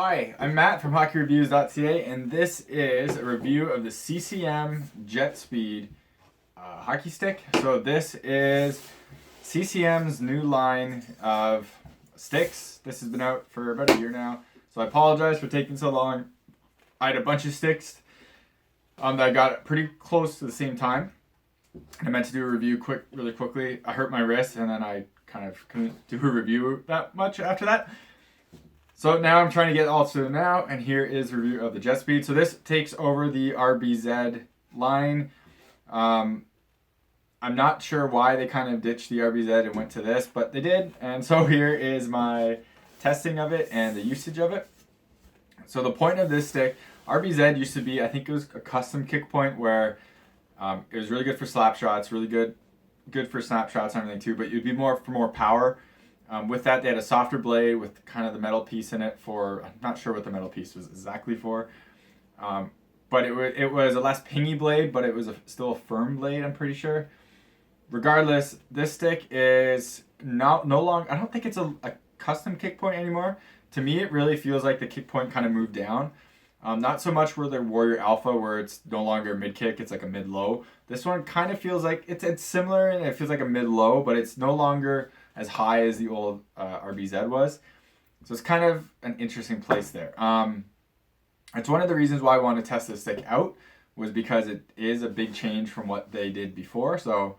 Hi, I'm Matt from HockeyReviews.ca, and this is a review of the CCM Jetspeed hockey stick. So this is CCM's new line of sticks. This has been out for about a year now, so I apologize for taking so long. I had a bunch of sticks that I got pretty close to the same time. I meant to do a review really quickly. I hurt my wrist, and then I kind of couldn't do a review that much after that. So now I'm trying to get all to now, and here is a review of the Jetspeed. So this takes over the RBZ line. I'm not sure why they kind of ditched the RBZ and went to this, but they did. And so here is my testing of it and the usage of it. So the point of this stick, RBZ used to be, I think it was a custom kick point where it was really good for slap shots, really good for snapshots and everything too, but it would be more for more power. With that, they had a softer blade with kind of the metal piece in it for, I'm not sure what the metal piece was exactly for, but it was a less pingy blade, but it was still a firm blade, I'm pretty sure. Regardless, this stick is no longer, I don't think it's a custom kick point anymore. To me, it really feels like the kick point kind of moved down. Not so much where the Warrior Alpha, where it's no longer mid kick, it's like a mid low. This one kind of feels like it's similar, and it feels like a mid low, but it's no longer as high as the old RBZ was. So it's kind of an interesting place there. It's one of the reasons why I wanted to test this stick out, was because it is a big change from what they did before. So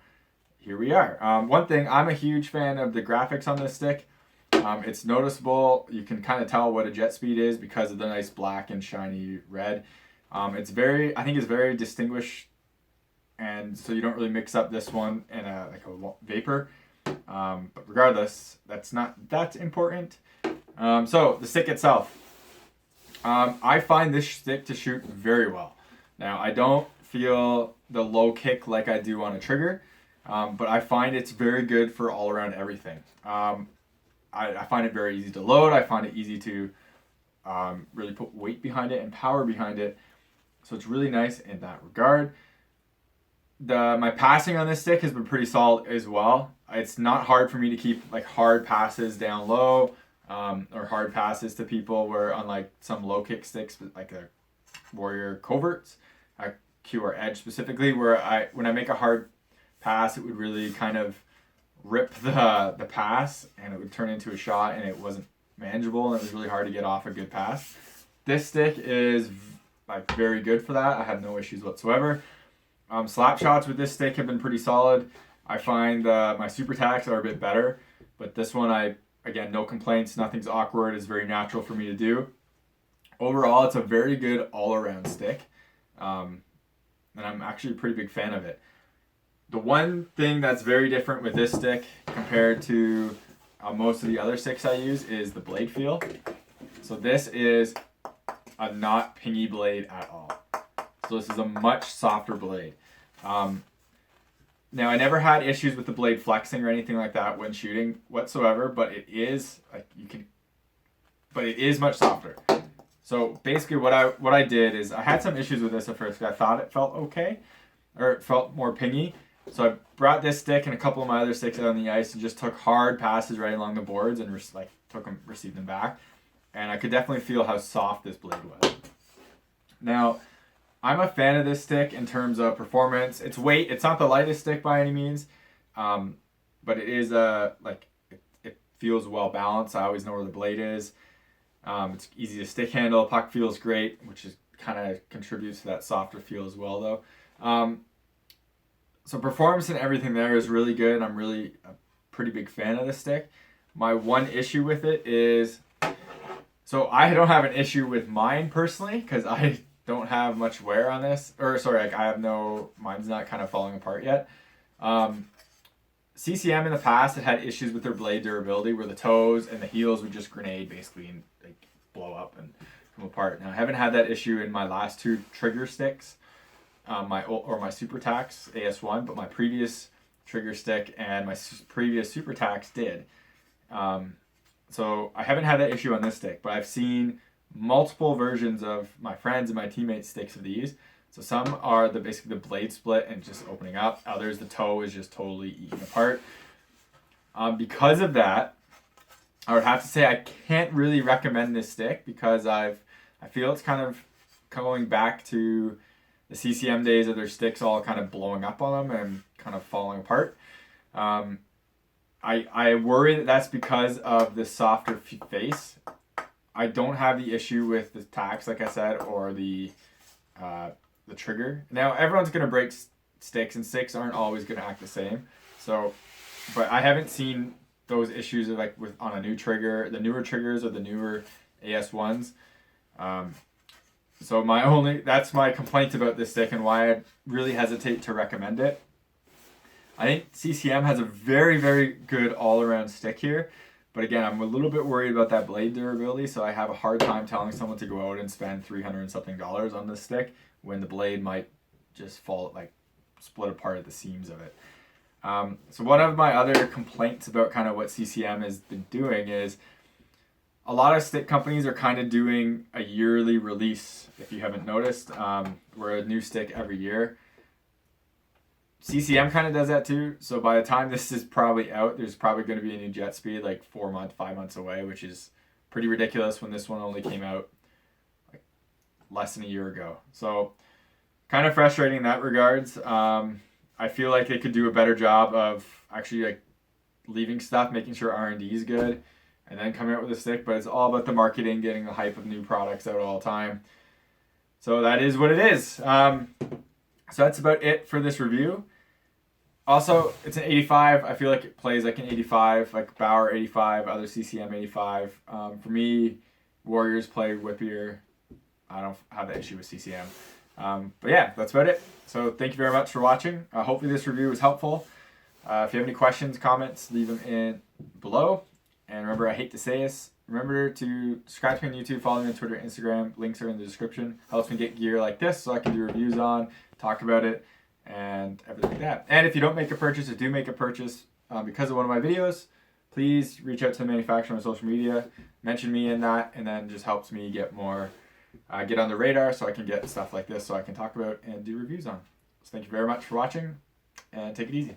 here we are. One thing, I'm a huge fan of the graphics on this stick. It's noticeable. You can kind of tell what a Jetspeed is because of the nice black and shiny red. I think it's very distinguished, and so you don't really mix up this one and a vapor. But regardless, that's not that important. So the stick itself, I find this stick to shoot very well. Now, I don't feel the low kick like I do on a trigger, but I find it's very good for all around everything. I find it very easy to load. I find it easy to really put weight behind it and power behind it. So it's really nice in that regard. My passing on this stick has been pretty solid as well. It's not hard for me to keep like hard passes down low, or hard passes to people where unlike some low kick sticks, like a Warrior Coverts, QR Edge specifically, where when I make a hard pass, it would really kind of rip the pass and it would turn into a shot, and it wasn't manageable, and it was really hard to get off a good pass. This stick is like very good for that. I have no issues whatsoever. Slap shots with this stick have been pretty solid. I find my super tacks are a bit better, but this one, again, no complaints. Nothing's awkward. It's very natural for me to do. Overall, it's a very good all-around stick, and I'm actually a pretty big fan of it. The one thing that's very different with this stick compared to most of the other sticks I use is the blade feel. So this is a not pingy blade at all. So this is a much softer blade. Now, I never had issues with the blade flexing or anything like that when shooting whatsoever, but it is much softer. So basically what I did is I had some issues with this at first because I thought it felt okay, or it felt more pingy. So I brought this stick and a couple of my other sticks out on the ice and just took hard passes right along the boards and received them back. And I could definitely feel how soft this blade was. Now, I'm a fan of this stick in terms of performance. Its weight, it's not the lightest stick by any means, but it is it feels well balanced. I always know where the blade is. It's easy to stick handle. Puck feels great, which is kind of contributes to that softer feel as well, though. So performance and everything there is really good. I'm really a pretty big fan of this stick. My one issue with it is, so I don't have an issue with mine personally because I don't have much wear on this. Mine's not kind of falling apart yet. CCM in the past had issues with their blade durability where the toes and the heels would just grenade basically and blow up and come apart. Now, I haven't had that issue in my last two trigger sticks. My Super Tax AS1, but my previous trigger stick and my previous Super Tax did. So I haven't had that issue on this stick, but I've seen multiple versions of my friends and my teammates' sticks of these. So some are basically the blade split and just opening up. Others, the toe is just totally eaten apart. Because of that, I would have to say I can't really recommend this stick because I feel it's kind of going back to the CCM days of their sticks all kind of blowing up on them and kind of falling apart. Um, I worry that that's because of the softer face. I don't have the issue with the tacks, like I said, or the trigger. Now everyone's gonna break sticks, and sticks aren't always gonna act the same. So, but I haven't seen those issues of like with on a new trigger, the newer triggers or the newer AS1s. So that's my complaint about this stick and why I really hesitate to recommend it. I think CCM has a very, very good all-around stick here. But again, I'm a little bit worried about that blade durability, so I have a hard time telling someone to go out and spend $300 and something on this stick when the blade might just fall, like split apart at the seams of it. So one of my other complaints about kind of what CCM has been doing is a lot of stick companies are kind of doing a yearly release, if you haven't noticed, where a new stick every year. CCM kind of does that too. So by the time this is probably out, there's probably going to be a new Jetspeed like 5 months away, which is pretty ridiculous when this one only came out like less than a year ago. So kind of frustrating in that regards. I feel like they could do a better job of actually like leaving stuff, making sure R&D is good, and then coming out with a stick. But it's all about the marketing, getting the hype of new products out all the time. So that is what it is. So that's about it for this review. Also, it's an 85. I feel like it plays like an 85, like Bauer 85, other CCM 85. For me, Warriors play whippier. I don't have that issue with CCM. But yeah, that's about it. So thank you very much for watching. Hopefully this review was helpful. If you have any questions, comments, leave them in below. And remember, I hate to say this, remember to subscribe to me on YouTube, follow me on Twitter, Instagram. Links are in the description. Helps me get gear like this so I can do reviews on, talk about it, and everything like that. And if you don't make a purchase or do make a purchase because of one of my videos, please reach out to the manufacturer on social media, mention me in that, and then just helps me get more, get on the radar so I can get stuff like this so I can talk about and do reviews on. So thank you very much for watching, and take it easy.